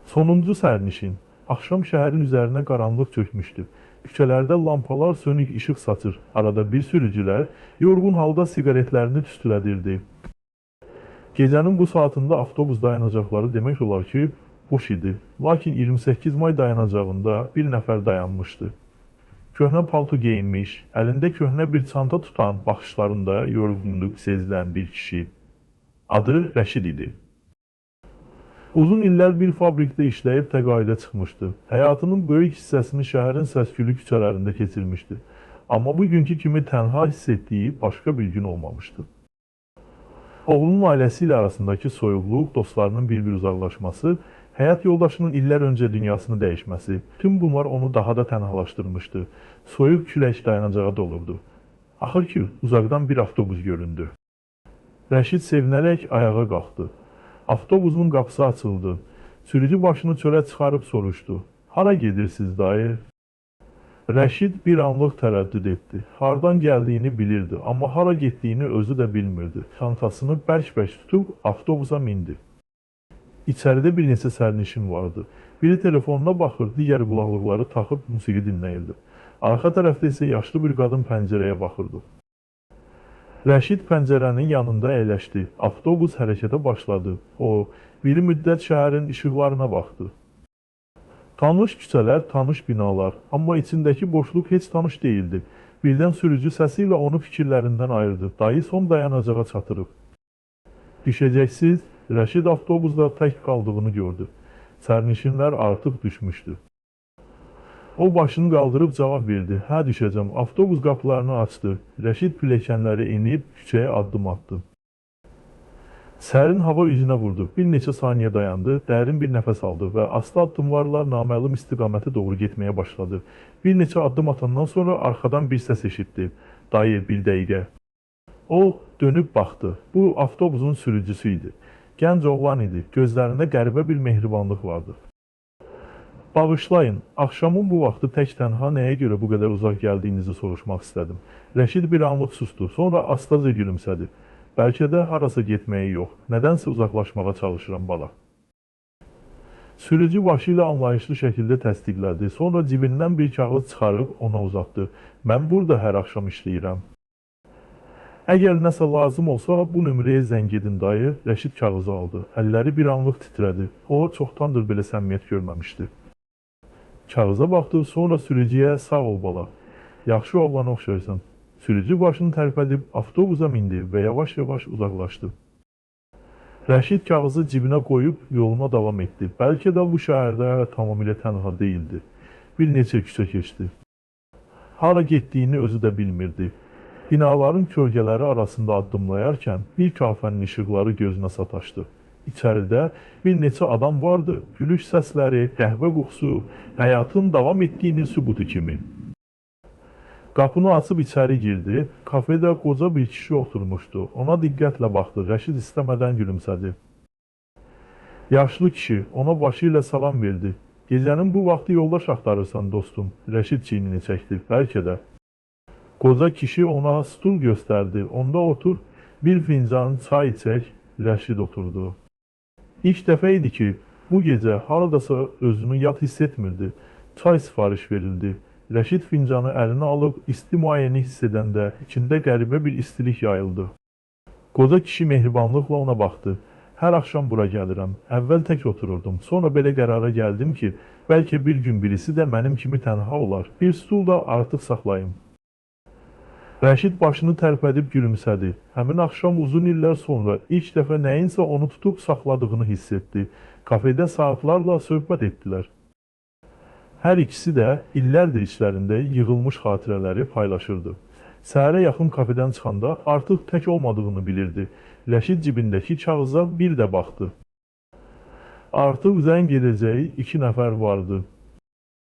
Sonuncu sərnişin. Axşam şəhərin üzərinə qaranlıq çökmüşdü. Küçələrdə lampalar sönük işıq saçır. Arada bir sürücülər yorğun halda siqaretlərini tüstülədirdi. Gecənin bu saatında avtobus dayanacaqları demək olar ki, boş idi. Lakin 28 may dayanacağında bir nəfər dayanmışdı. Köhnə palto geyinmiş, əlində köhnə bir çanta tutan, baxışlarında yorğunluq sezilən bir kişi. Adı Rəşid idi. Uzun illər bir fabrikdə işləyib təqaüdə çıxmışdı. Həyatının böyük hissəsini şəhərin səs-küylü küçələrində keçirmişdi. Amma bugünkü kimi tənha hiss etdiyi başqa bir gün olmamışdı. Oğlunun ailəsi ilə arasındakı soyuqluq, dostlarının bir-bir uzaqlaşması, həyat yoldaşının illər öncə dünyasını dəyişməsi, tüm bunlar onu daha da tənhalaşdırmışdı. Soyuq külək dayanacağa dolurdu. Axır ki, uzaqdan bir avtobus göründü. Rəşid sevinərək ayağa qalxdı. Avtobusun qapısı açıldı. Sürücü başını çölə çıxarıb soruşdu. Hara gedirsiniz dayı? Rəşid bir anlıq tərəddüd etdi. Hardan gəldiyini bilirdi, amma hara getdiyini özü də bilmirdi. Çantasını bərk-bərk tutub avtobusa mindi. İçəridə bir neçə sərnişin vardı. Biri telefonuna baxır, digər qulaqlıqları taxıb musiqi dinləyirdi. Arxa tərəfdə isə yaşlı bir qadın pəncərəyə baxırdı. Rəşid pəncərənin yanında əyləşdi. Avtobus hərəkətə başladı. O, bir müddət şəhərin işıqlarına baxdı. Tanış küçələr, tanış binalar, amma içindəki boşluq heç tanış değildi. Birdən sürücü səsi ilə onu fikirlərindən ayırdı. Dayı son dayanacağa çatırıb. Düşəcəksiniz, Rəşid avtobusda tək qaldığını gördü. Sərnişinlər artıq düşmüşdü. O başını qaldırıb cavab verdi. Hə, düşəcəm. Avtobus qapılarını açdı. Rəşid pilləkənləri enib küçəyə addım atdı. Sərin hava üzünə vurdu. Bir neçə saniyə dayandı, dərin bir nəfəs aldı və asta addımlarla naməlum istiqamətə doğru getməyə başladı. Bir neçə addım atandan sonra arxadan bir səs eşitdi. Dayı, bir dəqiqə. O dönüb baxdı. Bu avtobusun sürücüsü idi. Gənc oğlan idi. Gözlərində qəribə bir mehribanlıq vardı. Bağışlayın, axşamın bu vaxtı tək tənha nəyə görə bu qədər uzaq gəldiyinizi soruşmaq istədim. Rəşid bir anlıq sustu, sonra astaca gülümsədi. Bəlkə də harasa getməyi yox, nədənsə uzaqlaşmağa çalışıram bala. Sürücü başı ilə anlayışlı şəkildə təsdiqlədi, sonra cibindən bir kağız çıxarıb ona uzatdı. Mən burada hər axşam işləyirəm. Əgər nəsə lazım olsa, bu nömrəyə zəng edin dayı. Rəşid kağızı aldı. Əlləri bir anlıq titrədi. O, çoxdandır belə səmimiyyət görməmişdi. Kağıza baxdı, sonra sürücüyə sağ ol bala. Yaxşı oğlana oxşayırsan. Sürücü başını tərpədib avtobusa mindi və yavaş-yavaş uzaqlaşdı. Rəşid kağızı cibinə qoyub yoluna davam etdi. Bəlkə də bu şəhərdə tamamilə tənha değildi. Bir neçə küçə keçdi. Hara getdiyini özü də bilmirdi. Binaların kölgələri arasında addımlayarkən bir kafənin işıqları gözünə sataşdı. İçəridə bir neçə adam vardı. Gülüş səsləri, qəhvə qoxusu, həyatın davam etdiyini sübutu kimi. Qapını açıb içəri girdi. Kafedə qoca bir kişi oturmuşdu. Ona diqqətlə baxdı. Rəşid istəmədən gülümsədi. Yaşlı kişi ona başı ilə salam verdi. Gecənin bu vaxtı yoldaş axtarırsan dostum. Rəşid çiynini çəkdi. Bəlkə də. Qoca kişi ona stul göstərdi. Onda otur, bir fincan çay içək. Rəşid oturdu. İlk dəfə idi ki, bu gecə haradasa özünü yad hiss etmirdi. Çay sifariş verildi. Rəşid fincanı əlinə alıb isti müayəni hiss edəndə içində qəribə bir istilik yayıldı. Qoca kişi mehribanlıqla ona baxdı. Hər axşam bura gəlirəm. Əvvəl tək otururdum. Sonra belə qərara gəldim ki, bəlkə bir gün birisi də mənim kimi tənha olar. Bir stul da artıq saxlayım. Rəşid başını tərpədib gülümsədi. Həmin axşam uzun illər sonra ilk dəfə nəyinsə onu tutub saxladığını hiss etdi. Kafedə saatlarla söhbət etdilər. Hər ikisi də illərdir içlərində yığılmış xatirələri paylaşırdı. Səhərə yaxın kafedən çıxanda artıq tək olmadığını bilirdi. Rəşid cibindəki kağıza bir də baxdı. Artıq zəng edəcəyi 2 nəfər vardı.